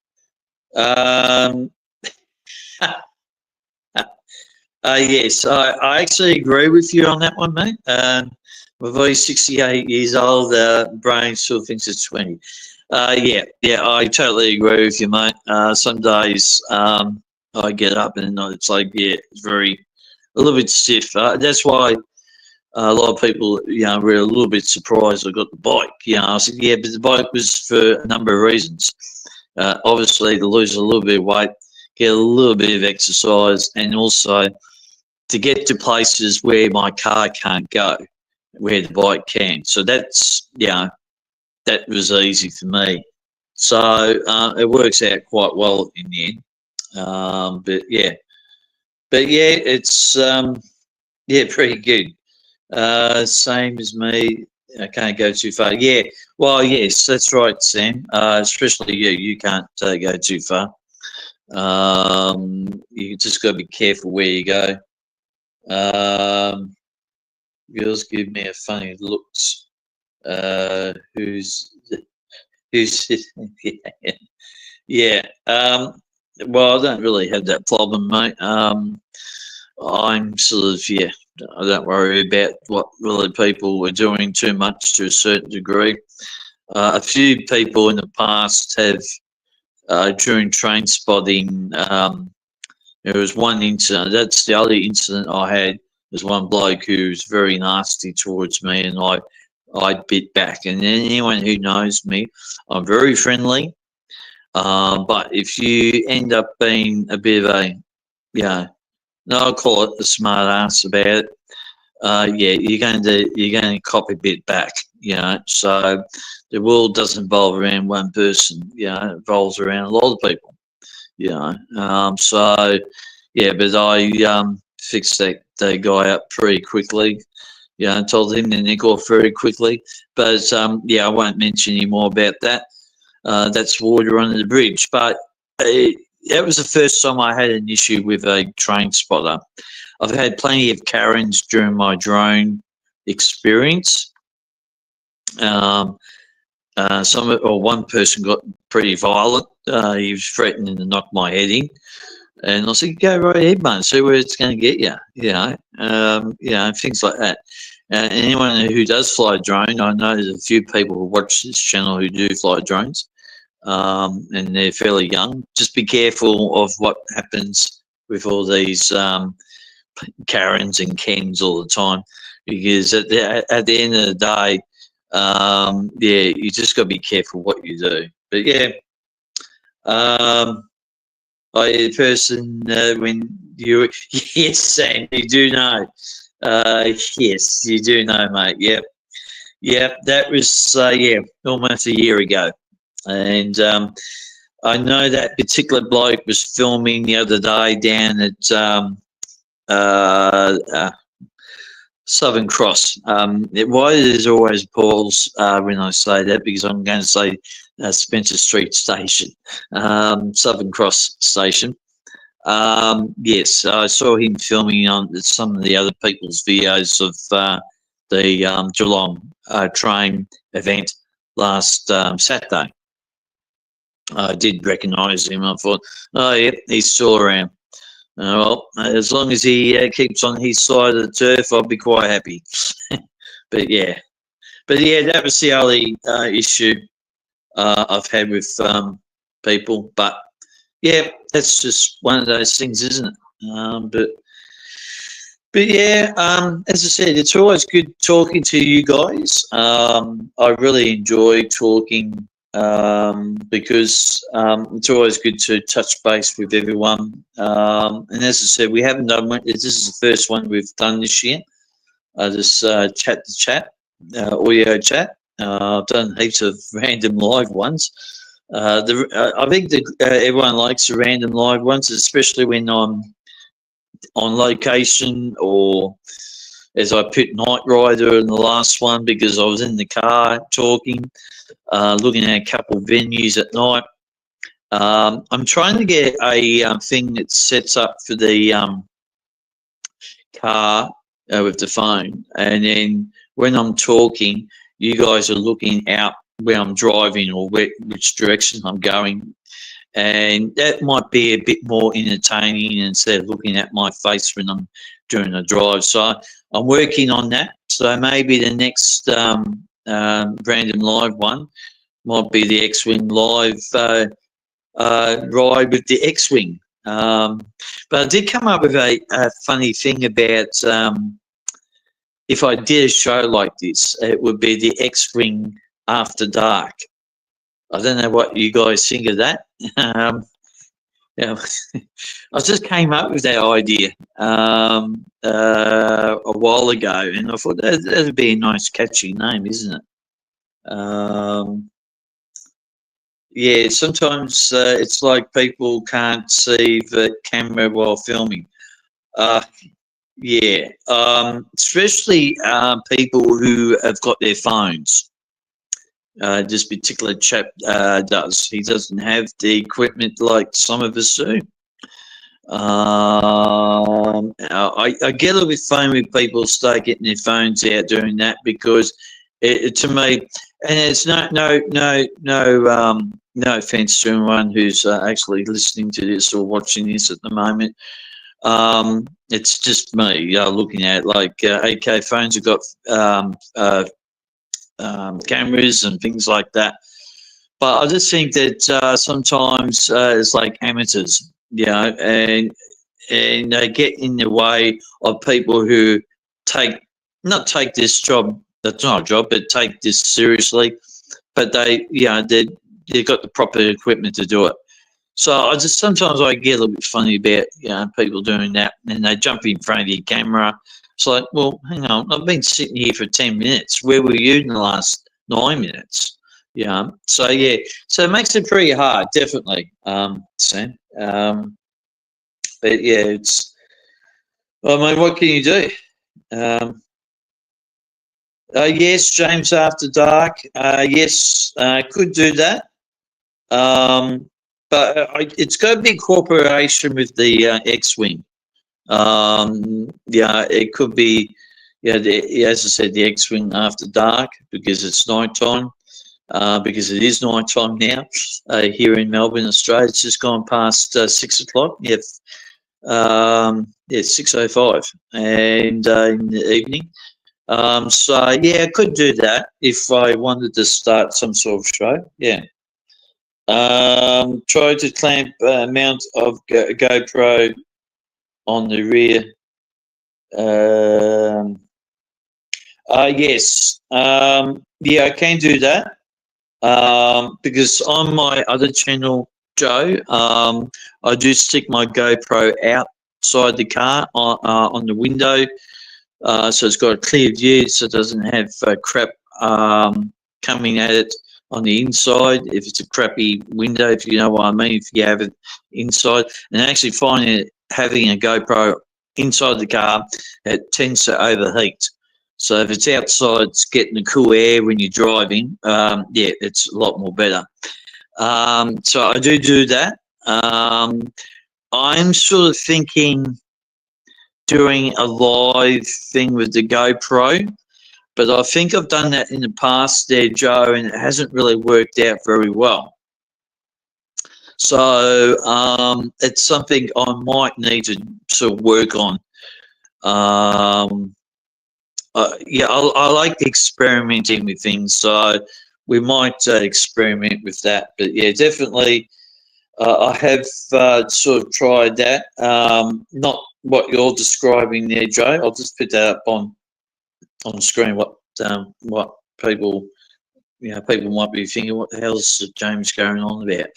Yes, I actually agree with you on that one, mate. My body's 68 years old, brain still thinks it's 20. Yeah, I totally agree with you, mate. Some days I get up and it's like, yeah, it's a little bit stiff. That's why a lot of people, were a little bit surprised I got the bike. I said, yeah, but the bike was for a number of reasons. Obviously, to lose a little bit of weight, get a little bit of exercise, and also to get to places where my car can't go, where the bike can. So that's, that was easy for me. So it works out quite well in the end. But yeah, it's pretty good. Same as me. I can't go too far. Yeah, well, yes, that's right, Sam. Especially you. You can't go too far. You just got to be careful where you go. Girls give me a funny looks. Who's yeah. Well, I don't really have that problem, mate. I'm sort of, I don't worry about what really people are doing too much to a certain degree. A few people in the past have, during train spotting, there was one incident. That's the only incident I had. There's one bloke who was very nasty towards me, and I bit back. And anyone who knows me, I'm very friendly. But if you end up being a bit of a, no, I'll call it a smart ass about it. You're going to cop a bit back. So the world doesn't revolve around one person. It revolves around a lot of people. So yeah, but I fixed that guy up pretty quickly. I told him to nick off very quickly. But I won't mention any more about that. That's water under the bridge. But that was the first time I had an issue with a train spotter. I've had plenty of Karens during my drone experience. One person got pretty violent. He was threatening to knock my head in, and I said, "Go right ahead, mate. See where it's going to get you." Things like that. Anyone who does fly a drone, I know there's a few people who watch this channel who do fly drones. And they're fairly young. Just be careful of what happens with all these Karens and Kens all the time, because at the end of the day, you just got to be careful what you do. But I person when you yes, Sam, you do know. Yes, you do know, mate. Yep. That was almost a year ago. And I know that particular bloke was filming the other day down at uh, uh, Southern Cross. Why there's always pause when I say that, because I'm going to say Spencer Street Station, Southern Cross Station. Yes, I saw him filming on some of the other people's videos of the Geelong train event last Saturday. I did recognise him. I thought, oh, yeah, he's still around. Well, as long as he keeps on his side of the turf, I'll be quite happy. but yeah, that was the only issue I've had with people. But yeah, that's just one of those things, isn't it? But yeah, as I said, it's always good talking to you guys. I really enjoy talking because it's always good to touch base with everyone. And as I said, we haven't done one. This is the first one we've done this year. This chat to chat, audio chat. I've done heaps of random live ones. I think everyone likes the random live ones, especially when I'm on location, or as I put Night Rider in the last one, because I was in the car talking, looking at a couple of venues at night. I'm trying to get a thing that sets up for the car with the phone, and then when I'm talking, you guys are looking out where I'm driving or which direction I'm going, and that might be a bit more entertaining instead of looking at my face when I'm doing a drive. So I'm working on that. So maybe the next random live one might be the X-Wing live ride with the X-Wing. But I did come up with a funny thing about if I did a show like this, it would be the X-Wing After Dark. I don't know what you guys think of that. Yeah, I just came up with that idea a while ago, and I thought that'd be a nice, catchy name, isn't it? Yeah, sometimes it's like people can't see the camera while filming. Yeah, especially people who have got their phones. This particular chap does. He doesn't have the equipment like some of us do. I get a little bit funny when people start getting their phones out doing that, because to me, and it's no offense to anyone who's actually listening to this or watching this at the moment. It's just me looking at it like, okay, phones have got cameras and things like that, but I just think that sometimes it's like amateurs, and they get in the way of people who not take this job. That's not a job, but take this seriously. But they've got the proper equipment to do it. So sometimes I get a little bit funny about people doing that, and they jump in front of your camera. It's like, well, hang on, I've been sitting here for 10 minutes. Where were you in the last 9 minutes? So it makes it pretty hard, definitely, Sam. But yeah, what can you do? Yes, James After Dark. Yes, could do that. But it's got to be cooperation with the X-Wing. It could be, as I said, the X-Wing After Dark, because it's nighttime, because it is nighttime now here in Melbourne, Australia. It's just gone past 6 o'clock. 6:05, and in the evening. I could do that if I wanted to start some sort of show. Yeah. Try to clamp mount of GoPro on the rear. Yes. I can do that. Because on my other channel, Joe, I do stick my GoPro outside the car on the window. So it's got a clear view, so it doesn't have crap coming at it on the inside if it's a crappy window, if you know what I mean, if you have it inside. And actually finding it, having a GoPro inside the car, it tends to overheat. So if it's outside, it's getting the cool air when you're driving. Yeah, it's a lot more better. So I do that. I'm sort of thinking doing a live thing with the GoPro, but I think I've done that in the past there, Joe, and it hasn't really worked out very well. So it's something I might need to sort of work on. Yeah, I like experimenting with things, so we might experiment with that. But yeah, definitely, I have sort of tried that. Not what you're describing there, Joe. I'll just put that up on the screen. What people, people might be thinking, what the hell's James going on about?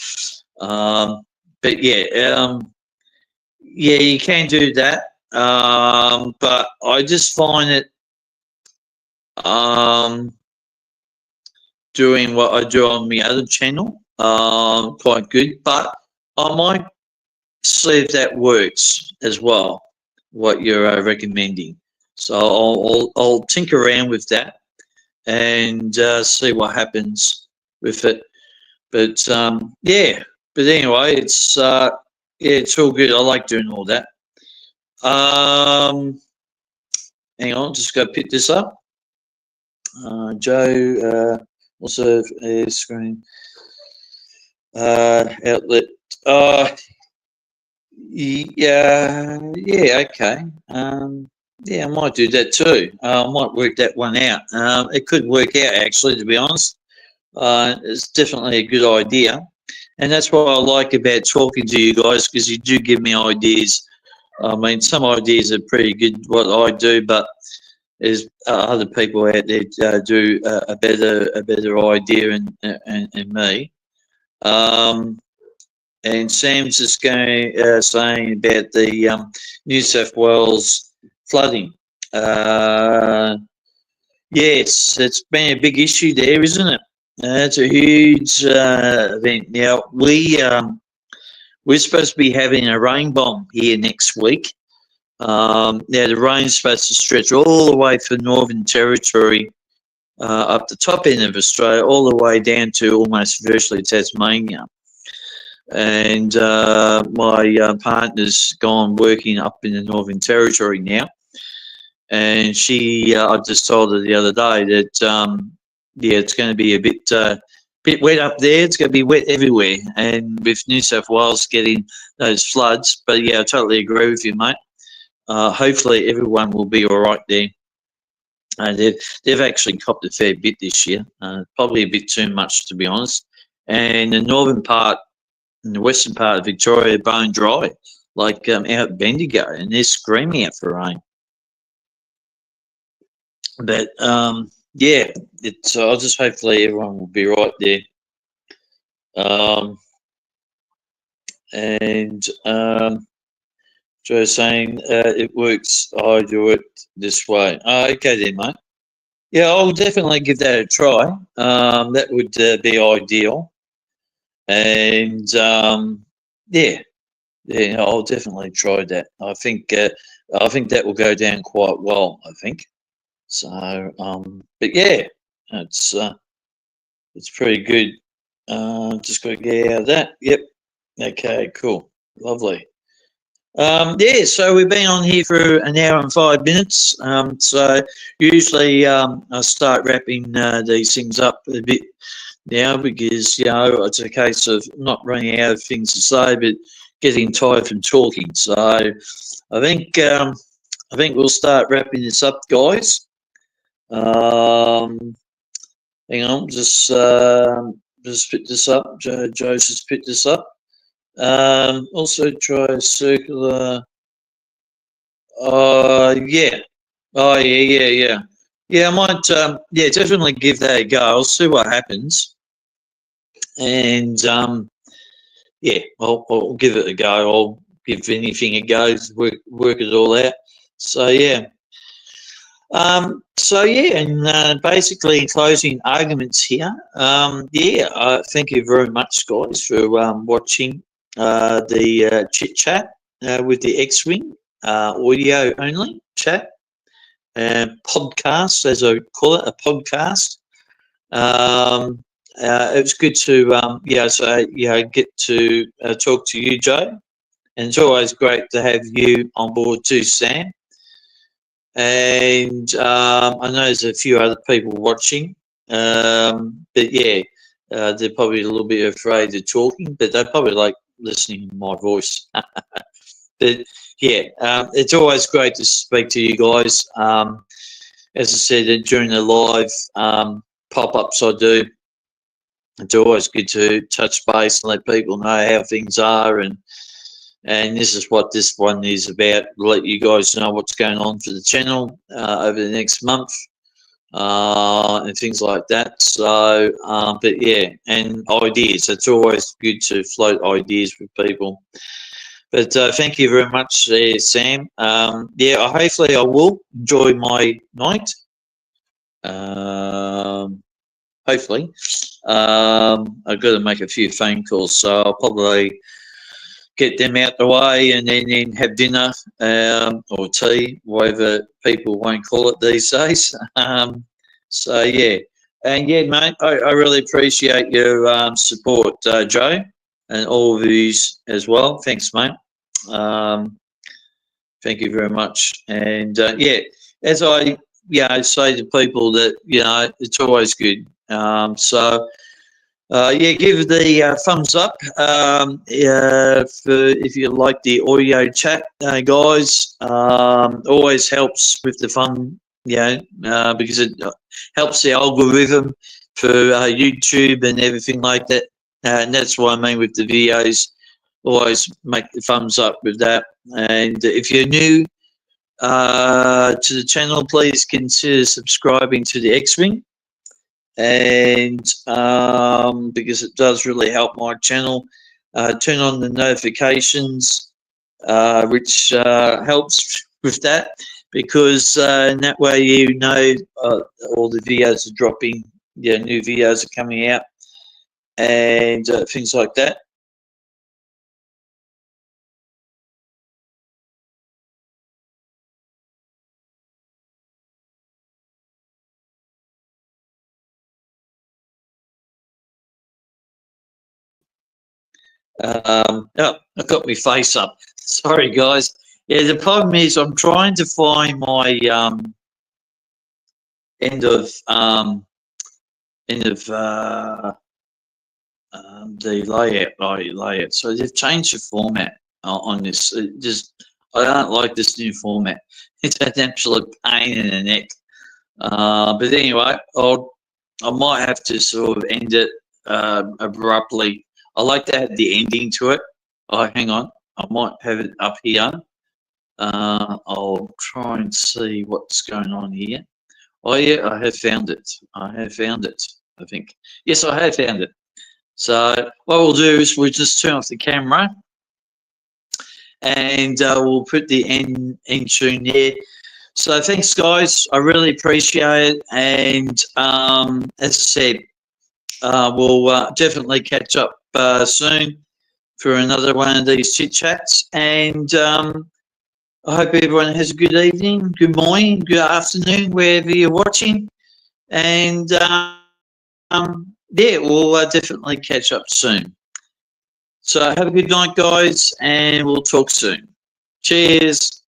But yeah, yeah, you can do that. But I just find it doing what I do on my other channel quite good. But I might see if that works as well, what you're recommending. So I'll tinker around with that and see what happens with it. But yeah. But anyway, it's yeah, it's all good. I like doing all that. Hang on, just go pick this up. Joe, also screen outlet. Yeah, okay. Yeah, I might do that too. I might work that one out. It could work out actually, to be honest. It's definitely a good idea. And that's what I like about talking to you guys, because you do give me ideas. I mean, some ideas are pretty good, what I do, but there's other people out there do a better idea than me. And Sam's just going saying about the New South Wales flooding. Yes, it's been a big issue there, isn't it? It's a huge event. Now we're supposed to be having a rain bomb here next week. Now the rain's supposed to stretch all the way from Northern Territory up the top end of Australia, all the way down to almost virtually Tasmania. And my partner's gone working up in the Northern Territory now, and I just told her the other day that yeah, it's going to be a bit wet up there. It's going to be wet everywhere, and with New South Wales getting those floods. But yeah, I totally agree with you, mate. Hopefully everyone will be all right there. They've actually copped a fair bit this year, probably a bit too much, to be honest. And the northern part and the western part of Victoria bone dry, like out at Bendigo, and they're screaming out for rain. But yeah, I'll just hopefully everyone will be right there. And Joe's saying it works. I do it this way. Okay then, mate. Yeah, I'll definitely give that a try. That would be ideal. And yeah, I'll definitely try that. I think that will go down quite well, I think. So, but yeah, it's pretty good. Just got to get out of that. Yep. Okay. Cool. Lovely. Yeah. So we've been on here for an hour and 5 minutes. So usually I start wrapping these things up a bit now, because it's a case of not running out of things to say, but getting tired from talking. So I think we'll start wrapping this up, guys. Hang on, just pick this up. Joe's just picked this up. Also try circular. Yeah. Oh yeah. Yeah, I might. Yeah, definitely give that a go. I'll see what happens, and yeah, I'll give it a go. I'll give anything a go. Work it all out. So yeah. So yeah, and basically in closing arguments here, thank you very much, guys, for watching the chit chat with the X-Wing audio only chat podcast, as I call it, a podcast. It was good to get to talk to you, Joe, and it's always great to have you on board too, Sam. And I know there's a few other people watching, but yeah, they're probably a little bit afraid of talking, but they probably like listening to my voice. But yeah, it's always great to speak to you guys. As I said, during the live pop-ups I do, it's always good to touch base and let people know how things are, and this is what this one is about, let you guys know what's going on for the channel over the next month and things like that. So, but yeah, and ideas. It's always good to float ideas with people. But thank you very much, Sam. Yeah, hopefully I will enjoy my night. Hopefully. I've got to make a few phone calls, so I'll probably get them out the way and then have dinner or tea, whatever people won't call it these days. So, yeah. And, yeah, mate, I really appreciate your support, Joe, and all of yous as well. Thanks, mate. Thank you very much. And, yeah, as I say to people that, it's always good. Yeah, give the thumbs up if you like the audio chat, guys. Always helps with the fun, because it helps the algorithm for YouTube and everything like that. And that's what I mean with the videos. Always make the thumbs up with that. And if you're new to the channel, please consider subscribing to the X-Wing. And because it does really help my channel, turn on the notifications, which helps with that, because in that way you know all the videos are dropping, new videos are coming out, and things like that. Oh, I got my face up. Sorry, guys. Yeah, the problem is I'm trying to find my end of the layout. So they've changed the format on this. I don't like this new format. It's an absolute pain in the neck. But anyway, I might have to sort of end it abruptly. I like to have the ending to it. Oh, hang on. I might have it up here. I'll try and see what's going on here. Oh, yeah, I have found it. I think. Yes, I have found it. So what we'll do is we'll just turn off the camera and we'll put the end tune there. So thanks, guys. I really appreciate it. And as I said, we'll definitely catch up soon for another one of these chit chats. And I hope everyone has a good evening, good morning, good afternoon, wherever you're watching. And yeah, we'll definitely catch up soon. So have a good night, guys, and we'll talk soon. Cheers.